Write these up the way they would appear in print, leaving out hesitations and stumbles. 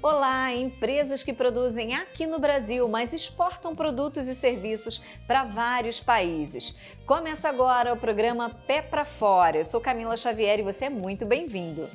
Olá, empresas que produzem aqui no Brasil, mas exportam produtos e serviços para vários países. Começa agora o programa Pé para Fora. Eu sou Camila Xavier e você é muito bem-vindo.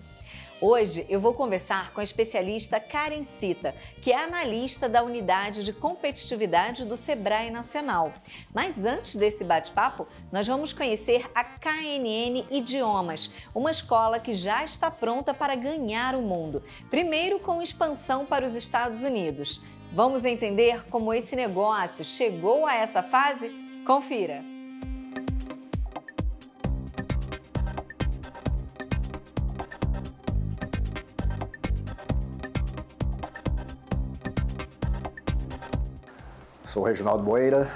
Hoje eu vou conversar com a especialista Karen Cita, que é analista da Unidade de Competitividade do Sebrae Nacional. Mas antes desse bate-papo, nós vamos conhecer a KNN Idiomas, uma escola que já está pronta para ganhar o mundo, primeiro com expansão para os Estados Unidos. Vamos entender como esse negócio chegou a essa fase? Confira! Sou Reginaldo Moreira,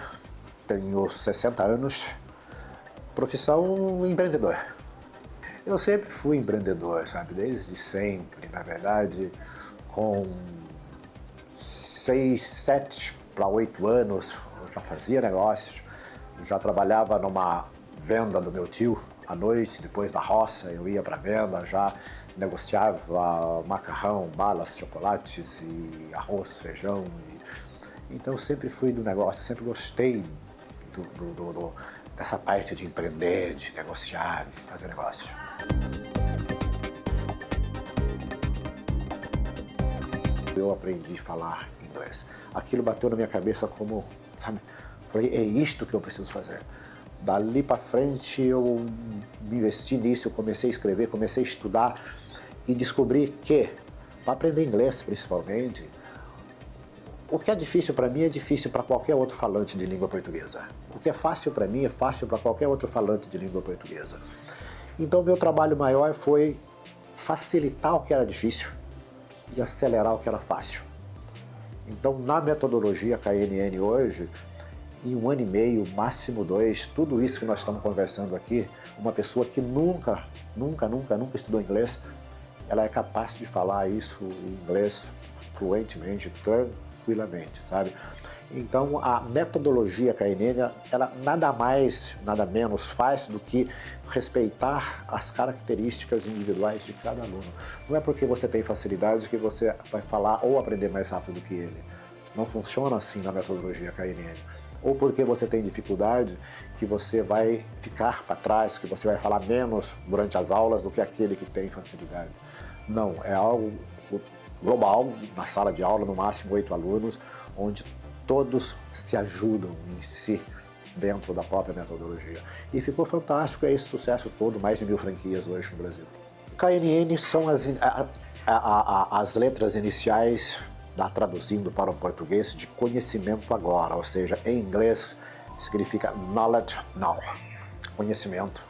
tenho 60 anos, profissão empreendedor. Eu sempre fui empreendedor, sabe, desde sempre, na verdade, com 6, 7 para 8 anos, eu já fazia negócios, já trabalhava numa venda do meu tio à noite, depois da roça, eu ia para a venda, já negociava macarrão, balas, chocolates e arroz, feijão. Então eu sempre fui do negócio, sempre gostei dessa parte de empreender, de negociar, de fazer negócio. Eu aprendi a falar inglês. Aquilo bateu na minha cabeça como, sabe, falei, é isto que eu preciso fazer. Dali para frente eu me investi nisso, eu comecei a escrever, comecei a estudar e descobri que, para aprender inglês principalmente, o que é difícil para mim é difícil para qualquer outro falante de língua portuguesa. O que é fácil para mim é fácil para qualquer outro falante de língua portuguesa. Então, meu trabalho maior foi facilitar o que era difícil e acelerar o que era fácil. Então, na metodologia KNN hoje, em 1 ano e meio, máximo 2, tudo isso que nós estamos conversando aqui, uma pessoa que nunca estudou inglês, ela é capaz de falar isso em inglês fluentemente, tranquilamente, sabe? Então, a metodologia KNN, ela nada mais, nada menos faz do que respeitar as características individuais de cada aluno. Não é porque você tem facilidade que você vai falar ou aprender mais rápido que ele. Não funciona assim na metodologia KNN. Ou porque você tem dificuldade que você vai ficar para trás, que você vai falar menos durante as aulas do que aquele que tem facilidade. Não, é algo global, na sala de aula, no máximo 8 alunos, onde todos se ajudam em si, dentro da própria metodologia. E ficou fantástico, é esse sucesso todo, mais de 1000 franquias hoje no Brasil. KNN são as letras iniciais, traduzindo para o português, de conhecimento agora, ou seja, em inglês significa knowledge now, conhecimento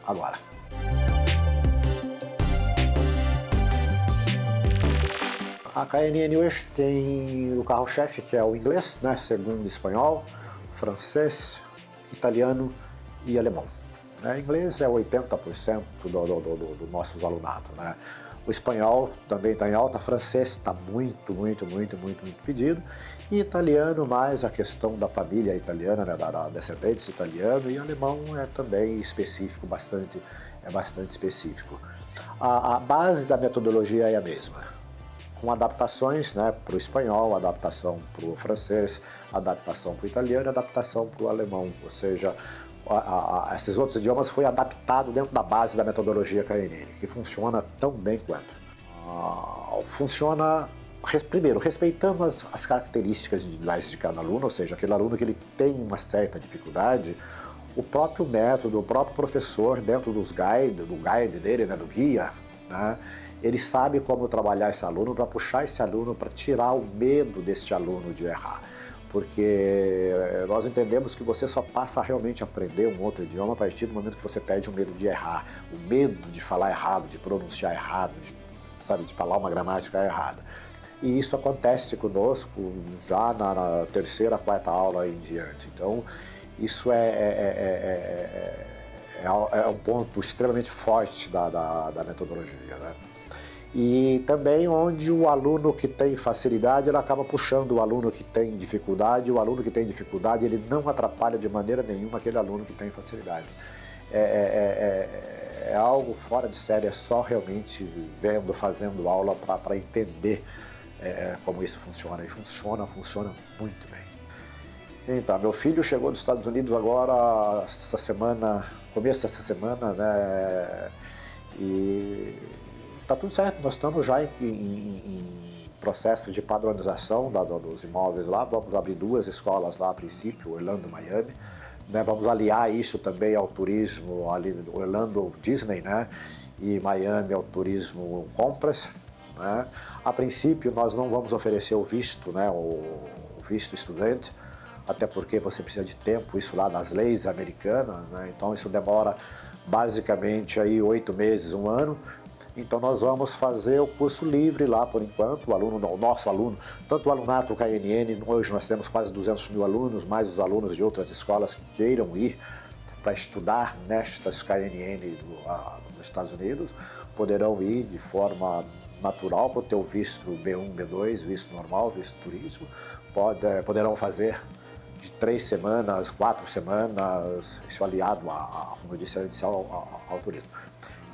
agora. A KNN hoje tem o carro-chefe, que é o inglês, né, segundo espanhol, francês, italiano e alemão. Inglês é 80% do nosso alunado, né? O espanhol também está em alta, francês está muito pedido, e italiano mais a questão da família italiana, né, da descendentes italiano, e alemão é também específico, bastante específico. A base da metodologia é a mesma, com adaptações, né, para o espanhol, adaptação para o francês, adaptação para o italiano e adaptação para o alemão. Ou seja, esses outros idiomas foi adaptado dentro da base da metodologia KNN, que funciona tão bem quanto. Funciona, primeiro, respeitando as características individuais de cada aluno, ou seja, aquele aluno que ele tem uma certa dificuldade, o próprio método, o próprio professor, dentro do guide dele, né, do guia, né, ele sabe como trabalhar esse aluno para puxar esse aluno, para tirar o medo desse aluno de errar. Porque nós entendemos que você só passa a realmente aprender um outro idioma a partir do momento que você perde o medo de errar, o medo de falar errado, de pronunciar errado, de falar uma gramática errada. E isso acontece conosco já na terceira, quarta aula em diante. Então, isso é um ponto extremamente forte da metodologia, né? E também onde o aluno que tem facilidade, ele acaba puxando o aluno que tem dificuldade, o aluno que tem dificuldade, ele não atrapalha de maneira nenhuma aquele aluno que tem facilidade. É algo fora de série, é só realmente vendo, fazendo aula para entender como isso funciona. E funciona muito bem. Então, meu filho chegou dos Estados Unidos agora, essa semana, começo dessa semana, né? E tá tudo certo, nós estamos já em processo de padronização dos imóveis lá. Vamos abrir 2 escolas lá a princípio, Orlando e Miami. Né? Vamos aliar isso também ao turismo, ali, Orlando Disney, né? E Miami ao turismo compras. Né? A princípio nós não vamos oferecer o visto, né? O visto estudante, até porque você precisa de tempo, isso lá das leis americanas, né? Então isso demora basicamente aí 8 meses, 1 ano. Então nós vamos fazer o curso livre lá por enquanto, o nosso aluno, tanto o alunato KNN, hoje nós temos quase 200 mil alunos, mais os alunos de outras escolas que queiram ir para estudar nestas KNN nos Estados Unidos, poderão ir de forma natural para ter o visto B1, B2, visto normal, visto turismo, poderão fazer de 3 semanas, 4 semanas, isso aliado, como eu disse antes, ao turismo.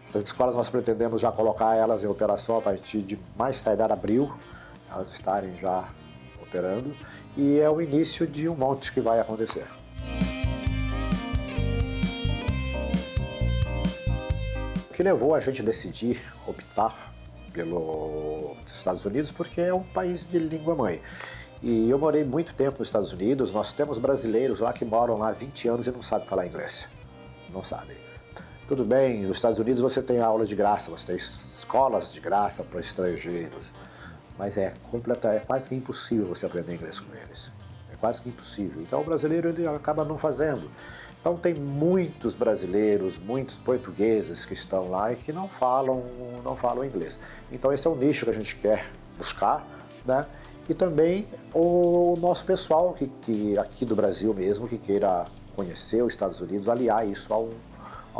Essas escolas nós pretendemos já colocar elas em operação a partir de mais tardar abril, elas estarem já operando, e é o início de um monte que vai acontecer. O que levou a gente a decidir optar pelos Estados Unidos, porque é um país de língua mãe. E eu morei muito tempo nos Estados Unidos, nós temos brasileiros lá que moram lá há 20 anos e não sabem falar inglês, não sabem. Tudo bem, nos Estados Unidos você tem aula de graça, você tem escolas de graça para estrangeiros, mas é quase que impossível você aprender inglês com eles. É quase que impossível. Então o brasileiro ele acaba não fazendo. Então tem muitos brasileiros, muitos portugueses que estão lá e que não falam inglês. Então esse é o nicho que a gente quer buscar, né? E também o nosso pessoal que aqui do Brasil mesmo, que queira conhecer os Estados Unidos, aliar isso ao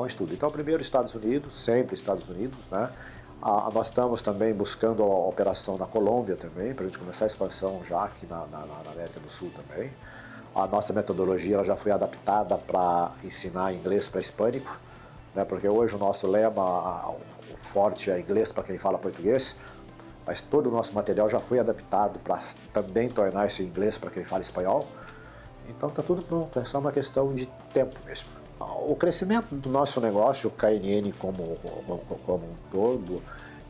estudo. Então, primeiro Estados Unidos, sempre Estados Unidos, né? Nós estamos também buscando a operação na Colômbia também, para a gente começar a expansão já aqui na América do Sul também. A nossa metodologia ela já foi adaptada para ensinar inglês para hispânico, né? Porque hoje o nosso lema, o forte é inglês para quem fala português, mas todo o nosso material já foi adaptado para também tornar esse inglês para quem fala espanhol. Então está tudo pronto, é só uma questão de tempo mesmo. O crescimento do nosso negócio, o KNN como um todo,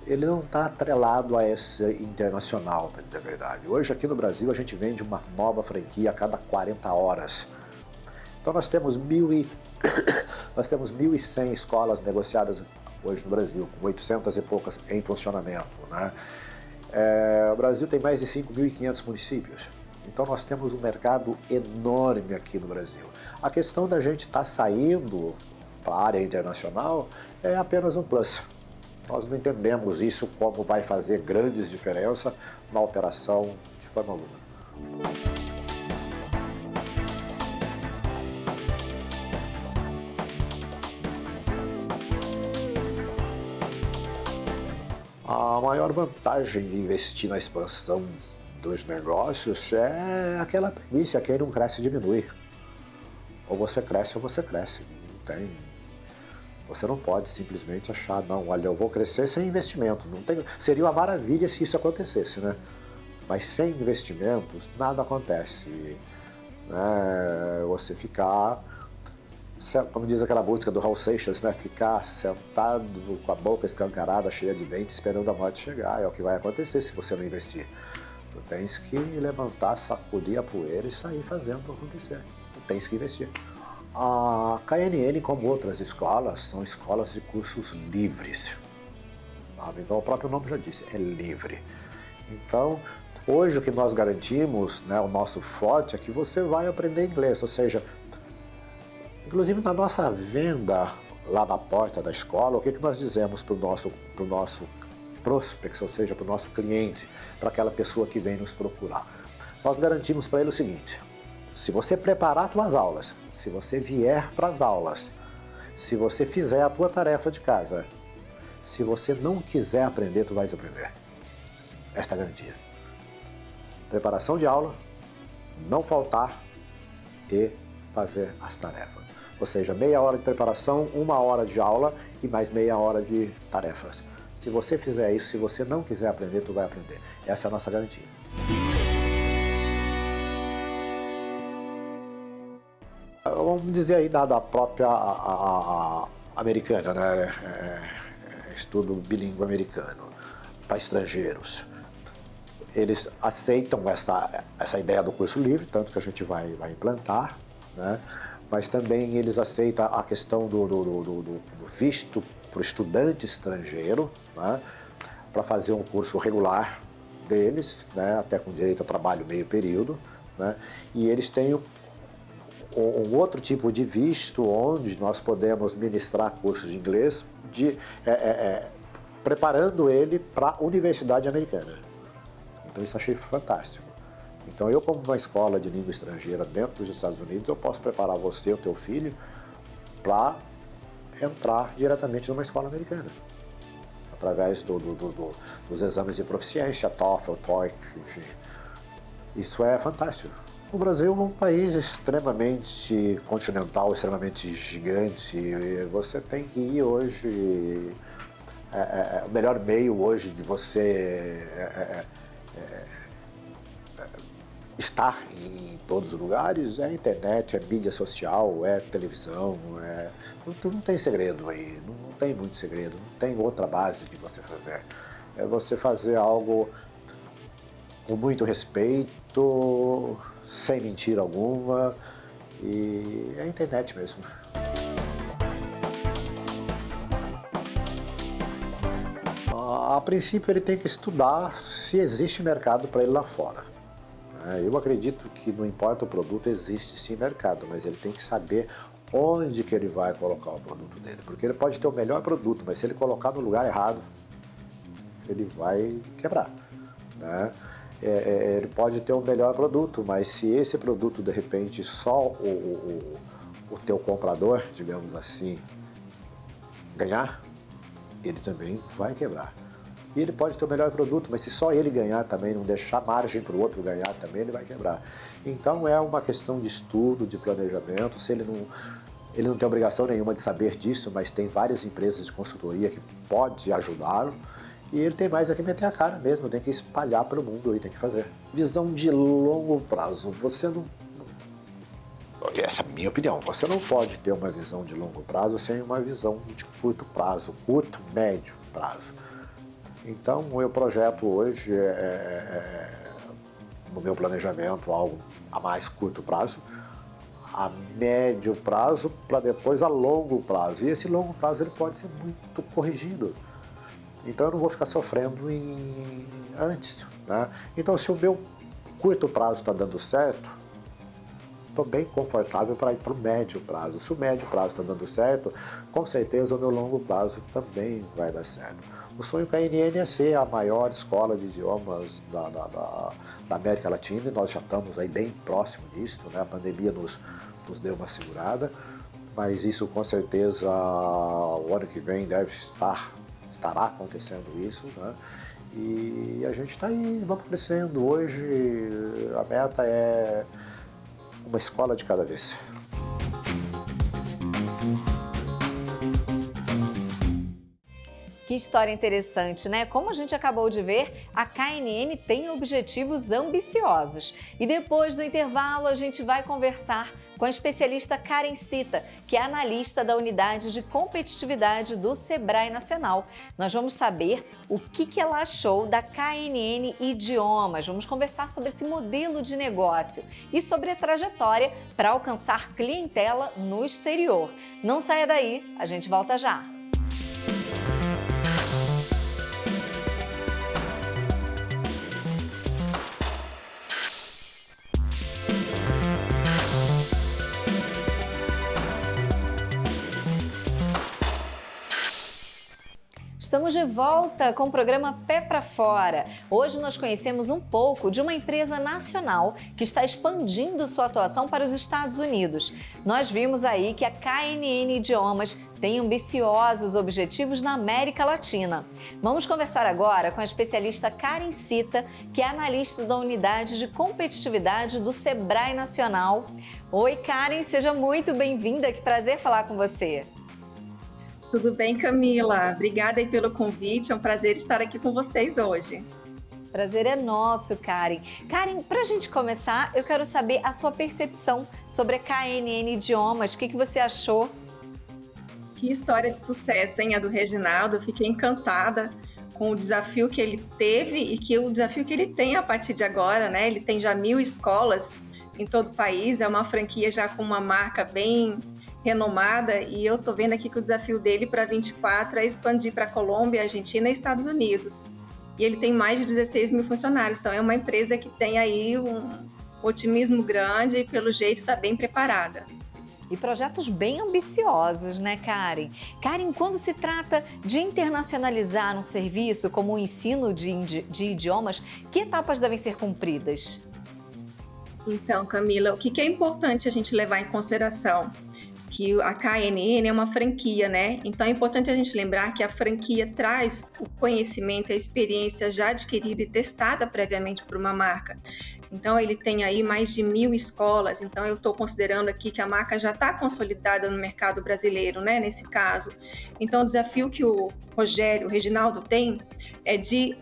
ele não está atrelado a esse internacional, para dizer a verdade. Hoje aqui no Brasil a gente vende uma nova franquia a cada 40 horas. Então nós temos 1.100 escolas negociadas hoje no Brasil, com 800 e poucas em funcionamento, né? O Brasil tem mais de 5.500 municípios. Então nós temos um mercado enorme aqui no Brasil. A questão da gente estar saindo para a área internacional é apenas um plus. Nós não entendemos isso como vai fazer grandes diferenças na operação de forma alguma. A maior vantagem de investir na expansão dos negócios é aquela premissa, quem não cresce diminui. Ou você cresce ou você cresce. Você não pode simplesmente achar, não, olha, eu vou crescer sem investimento. Seria uma maravilha se isso acontecesse, né? Mas sem investimentos, nada acontece. Né? Você ficar, como diz aquela música do Raul Seixas, né? Ficar sentado com a boca escancarada, cheia de dentes, esperando a morte chegar. É o que vai acontecer se você não investir. Tu tens que levantar, sacudir a poeira e sair fazendo acontecer. Tu tens que investir. A KNN, como outras escolas, são escolas de cursos livres. Então o próprio nome já disse, é livre. Então, hoje o que nós garantimos, né, o nosso forte é que você vai aprender inglês, ou seja, inclusive na nossa venda lá na porta da escola, o que nós dizemos para o nosso prospect, ou seja, para o nosso cliente, para aquela pessoa que vem nos procurar. Nós garantimos para ele o seguinte: se você preparar as tuas aulas, se você vier para as aulas, se você fizer a tua tarefa de casa, se você não quiser aprender, tu vais aprender. Esta é a garantia. Preparação de aula, não faltar e fazer as tarefas. Ou seja, meia hora de preparação, 1 hora de aula e mais meia hora de tarefas. Se você fizer isso, se você não quiser aprender, tu vai aprender. Essa é a nossa garantia. Vamos dizer aí da própria americana, né? Estudo bilíngue americano para estrangeiros. Eles aceitam essa ideia do curso livre, tanto que a gente vai implantar, né? Mas também eles aceitam a questão do visto para o estudante estrangeiro, né? Para fazer um curso regular deles, né? Até com direito a trabalho meio período, né? E eles têm um outro tipo de visto onde nós podemos ministrar cursos de inglês, preparando ele para a universidade americana. Então isso eu achei fantástico. Então eu, como uma escola de língua estrangeira dentro dos Estados Unidos, eu posso preparar você, o teu filho, para entrar diretamente numa escola americana, através dos exames de proficiência, TOEFL, TOEIC, enfim. Isso é fantástico. O Brasil é um país extremamente continental, extremamente gigante. Você tem que ir hoje... o melhor meio hoje de você estar em todos os lugares é a internet, é mídia social, é televisão. Não tem segredo aí, não tem muito segredo, não tem outra base de você fazer. É você fazer algo com muito respeito, sem mentira alguma, e é a internet mesmo. A princípio ele tem que estudar se existe mercado para ele lá fora. Eu acredito que não importa o produto, existe sim mercado, mas ele tem que saber onde que ele vai colocar o produto dele. Porque ele pode ter o melhor produto, mas se ele colocar no lugar errado, ele vai quebrar, né? Ele pode ter o melhor produto, mas se esse produto, de repente, só o teu comprador, digamos assim, ganhar, ele também vai quebrar. E ele pode ter o melhor produto, mas se só ele ganhar também, não deixar margem para o outro ganhar também, ele vai quebrar. Então é uma questão de estudo, de planejamento. Se ele não tem obrigação nenhuma de saber disso, mas tem várias empresas de consultoria que podem ajudá-lo. E ele tem mais é que meter a cara mesmo, tem que espalhar pelo mundo e tem que fazer. Visão de longo prazo, você não... Essa é a minha opinião, você não pode ter uma visão de longo prazo sem uma visão de curto prazo, curto, médio prazo. Então, o meu projeto hoje no meu planejamento, algo a mais curto prazo, a médio prazo, para depois a longo prazo. E esse longo prazo ele pode ser muito corrigido. Então eu não vou ficar sofrendo antes, né? Então se o meu curto prazo está dando certo, estou bem confortável para ir para o médio prazo. Se o médio prazo está dando certo, com certeza o meu longo prazo também vai dar certo. O sonho da KNN é ser a maior escola de idiomas da América Latina, e nós já estamos aí bem próximo disso, né? A pandemia nos deu uma segurada, mas isso com certeza o ano que vem estará acontecendo isso, né? E a gente está aí, vamos crescendo. Hoje a meta é uma escola de cada vez. Que história interessante, né? Como a gente acabou de ver, a KNN tem objetivos ambiciosos. E depois do intervalo, a gente vai conversar com a especialista Karen Cita, que é analista da Unidade de Competitividade do Sebrae Nacional. Nós vamos saber o que ela achou da KNN Idiomas. Vamos conversar sobre esse modelo de negócio e sobre a trajetória para alcançar clientela no exterior. Não saia daí, a gente volta já. Estamos de volta com o programa Pé para Fora. Hoje nós conhecemos um pouco de uma empresa nacional que está expandindo sua atuação para os Estados Unidos. Nós vimos aí que a KNN Idiomas tem ambiciosos objetivos na América Latina. Vamos conversar agora com a especialista Karen Cita, que é analista da Unidade de Competitividade do Sebrae Nacional. Oi, Karen, seja muito bem-vinda, que prazer falar com você. Tudo bem, Camila? Obrigada aí pelo convite, é um prazer estar aqui com vocês hoje. Prazer é nosso, Karen. Karen, para a gente começar, eu quero saber a sua percepção sobre a KNN Idiomas. O que você achou? Que história de sucesso, hein? A do Reginaldo. Eu fiquei encantada com o desafio que ele teve e que o desafio que ele tem a partir de agora, né? Ele tem já 1.000 escolas em todo o país, é uma franquia já com uma marca bem renomada e eu tô vendo aqui que o desafio dele para 24 é expandir para Colômbia, Argentina e Estados Unidos. E ele tem mais de 16 mil funcionários, então é uma empresa que tem aí um otimismo grande e pelo jeito está bem preparada. E projetos bem ambiciosos, né, Karen? Karen, quando se trata de internacionalizar um serviço como o ensino de idiomas, que etapas devem ser cumpridas? Então, Camila, o que é importante a gente levar em consideração? Que a KNN é uma franquia, né? Então é importante a gente lembrar que a franquia traz o conhecimento, a experiência já adquirida e testada previamente por uma marca. Então ele tem aí mais de 1.000 escolas, então eu estou considerando aqui que a marca já está consolidada no mercado brasileiro, né? Nesse caso. Então o desafio que o Reginaldo tem é de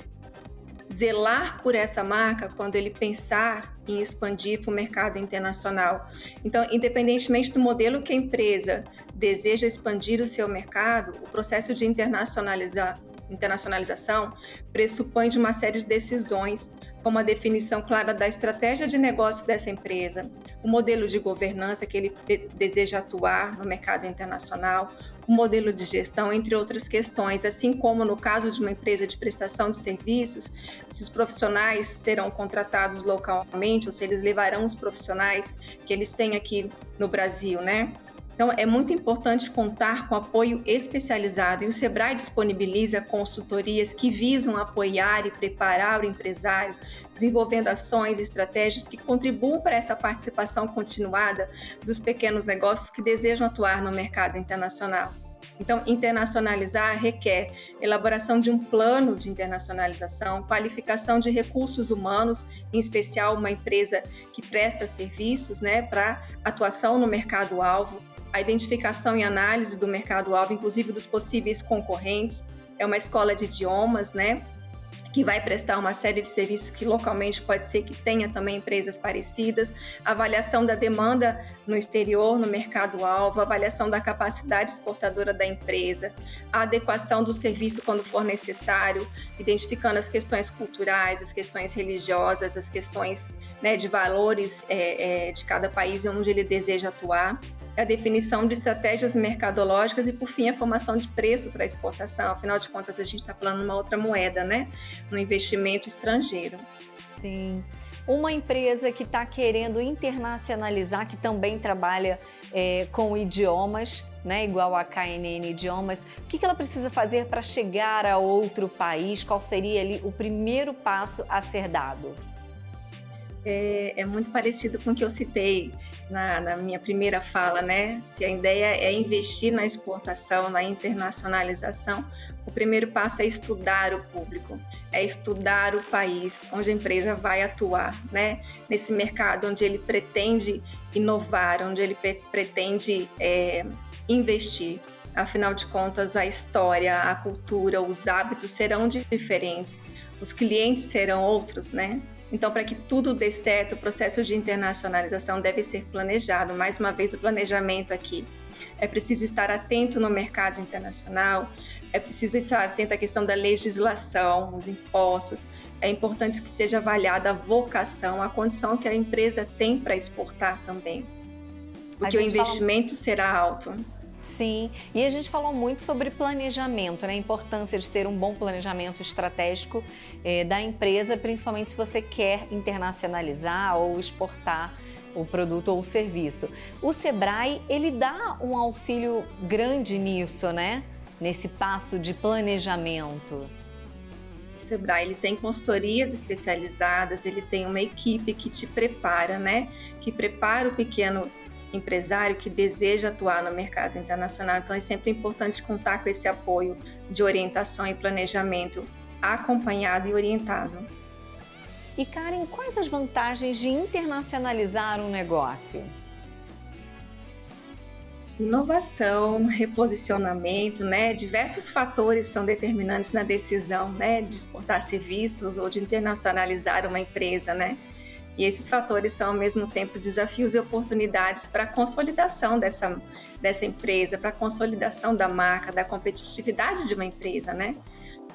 zelar por essa marca quando ele pensar em expandir para o mercado internacional. Então, independentemente do modelo que a empresa deseja expandir o seu mercado, o processo de internacionalização pressupõe de uma série de decisões, como a definição clara da estratégia de negócio dessa empresa, o modelo de governança que ele deseja atuar no mercado internacional, o modelo de gestão, entre outras questões, assim como no caso de uma empresa de prestação de serviços, se os profissionais serão contratados localmente ou se eles levarão os profissionais que eles têm aqui no Brasil, né? Então, é muito importante contar com apoio especializado e o Sebrae disponibiliza consultorias que visam apoiar e preparar o empresário, desenvolvendo ações e estratégias que contribuam para essa participação continuada dos pequenos negócios que desejam atuar no mercado internacional. Então, internacionalizar requer elaboração de um plano de internacionalização, qualificação de recursos humanos, em especial uma empresa que presta serviços, né, para atuação no mercado-alvo, a identificação e análise do mercado-alvo, inclusive dos possíveis concorrentes. É uma escola de idiomas, né, que vai prestar uma série de serviços que localmente pode ser que tenha também empresas parecidas, avaliação da demanda no exterior, no mercado-alvo, avaliação da capacidade exportadora da empresa, a adequação do serviço quando for necessário, identificando as questões culturais, as questões religiosas, as questões, né, de valores de cada país onde ele deseja atuar, a definição de estratégias mercadológicas e, por fim, a formação de preço para exportação. Afinal de contas, a gente está falando de uma outra moeda, né? No investimento estrangeiro. Sim. Uma empresa que está querendo internacionalizar, que também trabalha com idiomas, né, igual a KNN Idiomas, o que ela precisa fazer para chegar a outro país? Qual seria ali o primeiro passo a ser dado? É muito parecido com o que eu citei na minha primeira fala, né? Se a ideia é investir na exportação, na internacionalização, o primeiro passo é estudar o público, é estudar o país onde a empresa vai atuar, né? Nesse mercado onde ele pretende inovar, onde ele pretende investir. Afinal de contas, a história, a cultura, os hábitos serão diferentes, os clientes serão outros, né? Então, para que tudo dê certo, o processo de internacionalização deve ser planejado. Mais uma vez, o planejamento aqui. É preciso estar atento no mercado internacional, é preciso estar atento à questão da legislação, os impostos. É importante que seja avaliada a vocação, a condição que a empresa tem para exportar também, porque o investimento será alto. Sim, e a gente falou muito sobre planejamento, né? A importância de ter um bom planejamento estratégico da empresa, principalmente se você quer internacionalizar ou exportar o produto ou o serviço. O Sebrae, ele dá um auxílio grande nisso, né? Nesse passo de planejamento. O Sebrae, ele tem consultorias especializadas, ele tem uma equipe que te prepara, né? Que prepara o pequeno empresário que deseja atuar no mercado internacional. Então, é sempre importante contar com esse apoio de orientação e planejamento acompanhado e orientado. E, Karen, quais as vantagens de internacionalizar um negócio? Inovação, reposicionamento, né? Diversos fatores são determinantes na decisão, né, de exportar serviços ou de internacionalizar uma empresa, né? E esses fatores são, ao mesmo tempo, desafios e oportunidades para a consolidação dessa empresa, para a consolidação da marca, da competitividade de uma empresa, né?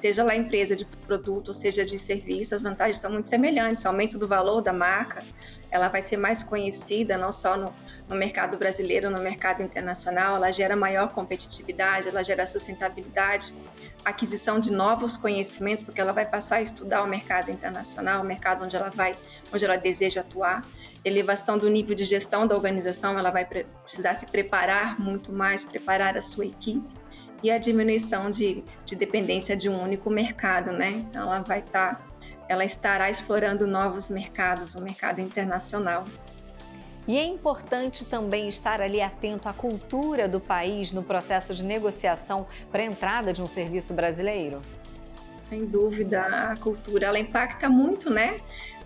Seja lá empresa de produto ou seja de serviço, as vantagens são muito semelhantes. O aumento do valor da marca, ela vai ser mais conhecida, não só no mercado brasileiro, no mercado internacional, ela gera maior competitividade, ela gera sustentabilidade, aquisição de novos conhecimentos, porque ela vai passar a estudar o mercado internacional, o mercado onde ela deseja atuar, elevação do nível de gestão da organização, ela vai precisar se preparar muito mais, preparar a sua equipe, e a diminuição de dependência de um único mercado, né? Então ela estará explorando novos mercados, o mercado internacional. E é importante também estar ali atento à cultura do país no processo de negociação para a entrada de um serviço brasileiro? Sem dúvida, a cultura ela impacta muito, né,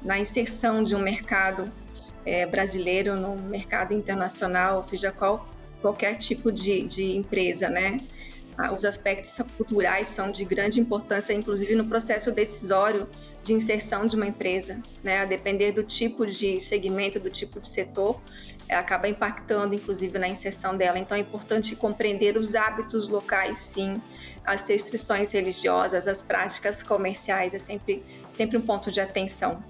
na inserção de um mercado brasileiro no mercado internacional, ou seja, qualquer tipo de empresa, né? Os aspectos culturais são de grande importância, inclusive no processo decisório de inserção de uma empresa, né? A depender do tipo de segmento, do tipo de setor, acaba impactando, inclusive, na inserção dela. Então, é importante compreender os hábitos locais, sim, as restrições religiosas, as práticas comerciais, é sempre um ponto de atenção.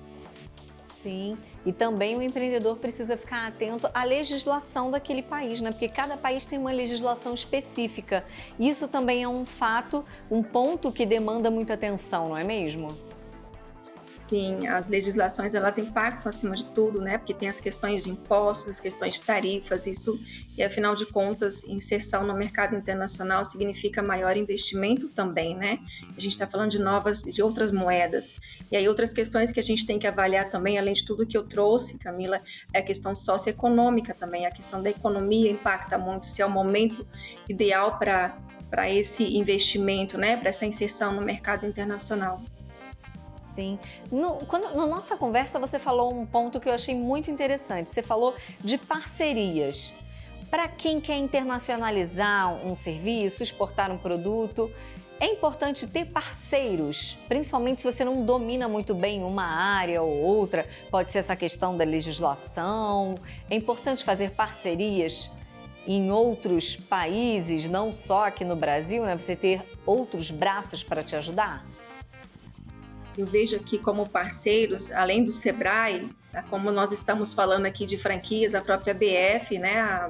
Sim, e também o empreendedor precisa ficar atento à legislação daquele país, né? Porque cada país tem uma legislação específica. Isso também é um fato, um ponto que demanda muita atenção, não é mesmo? Sim, as legislações elas impactam acima de tudo, né? Porque tem as questões de impostos, as questões de tarifas, e afinal de contas, inserção no mercado internacional significa maior investimento também, né? A gente está falando de outras moedas. E aí outras questões que a gente tem que avaliar também, além de tudo que eu trouxe, Camila, é a questão socioeconômica também, a questão da economia impacta muito, se é o momento ideal para esse investimento, né? Para essa inserção no mercado internacional. Sim. Na nossa conversa você falou um ponto que eu achei muito interessante. Você falou de parcerias. Para quem quer internacionalizar um serviço, exportar um produto, é importante ter parceiros, principalmente se você não domina muito bem uma área ou outra. Pode ser essa questão da legislação. É importante fazer parcerias em outros países, não só aqui no Brasil, né? Você ter outros braços para te ajudar? Eu vejo aqui como parceiros, além do Sebrae, como nós estamos falando aqui de franquias, a própria BF, né, a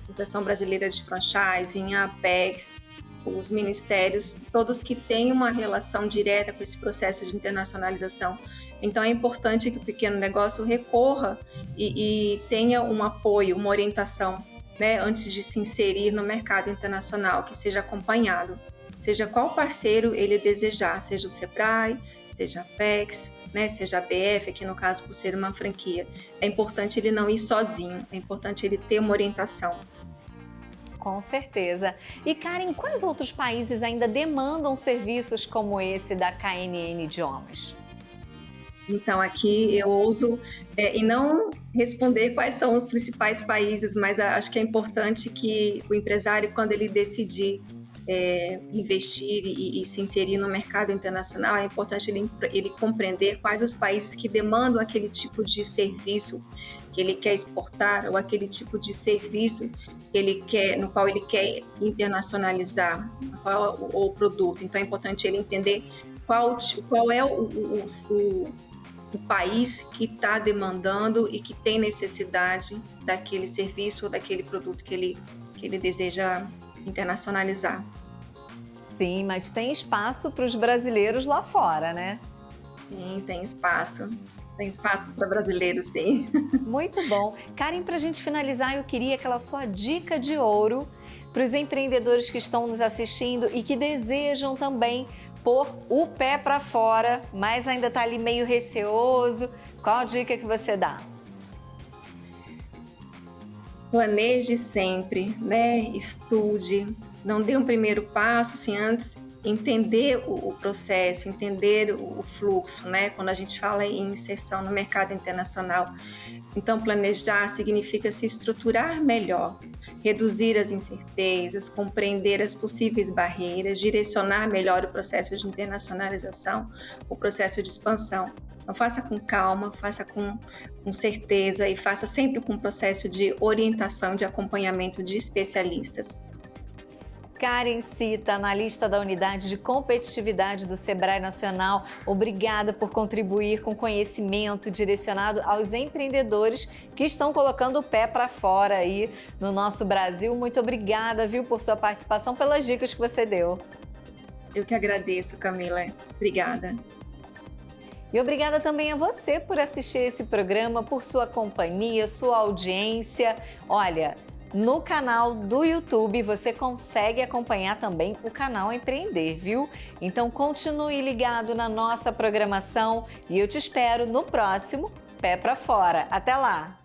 Associação Brasileira de Franchising, a Apex, os ministérios, todos que têm uma relação direta com esse processo de internacionalização. Então é importante que o pequeno negócio recorra e tenha um apoio, uma orientação, né, antes de se inserir no mercado internacional, que seja acompanhado. Seja qual parceiro ele desejar, seja o Sebrae, seja a Apex, né, seja a BF, aqui no caso por ser uma franquia. É importante ele não ir sozinho, é importante ele ter uma orientação. Com certeza. E Karen, quais outros países ainda demandam serviços como esse da KNN Idiomas? Então, aqui eu ouso, e não responder quais são os principais países, mas acho que é importante que o empresário, quando ele decidir investir e se inserir no mercado internacional, é importante ele compreender quais os países que demandam aquele tipo de serviço que ele quer exportar ou aquele tipo de serviço no qual ele quer internacionalizar o produto. Então é importante ele entender qual é o país que está demandando e que tem necessidade daquele serviço ou daquele produto que ele deseja internacionalizar. Sim, mas tem espaço para os brasileiros lá fora, né? Sim, tem espaço. Tem espaço para brasileiros, sim. Muito bom. Karen, para a gente finalizar, eu queria aquela sua dica de ouro para os empreendedores que estão nos assistindo e que desejam também pôr o pé para fora, mas ainda está ali meio receoso. Qual a dica que você dá? Planeje sempre, né? Estude, não dê um primeiro passo sem antes entender o processo, entender o fluxo, né? Quando a gente fala em inserção no mercado internacional. Então, planejar significa se estruturar melhor, reduzir as incertezas, compreender as possíveis barreiras, direcionar melhor o processo de internacionalização, o processo de expansão. Então, faça com calma, faça com certeza e faça sempre com um processo de orientação, de acompanhamento de especialistas. Karen Cita, analista da Unidade de Competitividade do Sebrae Nacional, obrigada por contribuir com conhecimento direcionado aos empreendedores que estão colocando o pé para fora aí no nosso Brasil. Muito obrigada, viu, por sua participação, pelas dicas que você deu. Eu que agradeço, Camila. Obrigada. E obrigada também a você por assistir esse programa, por sua companhia, sua audiência. Olha, no canal do YouTube você consegue acompanhar também o canal Empreender, viu? Então continue ligado na nossa programação e eu te espero no próximo Pé pra Fora. Até lá!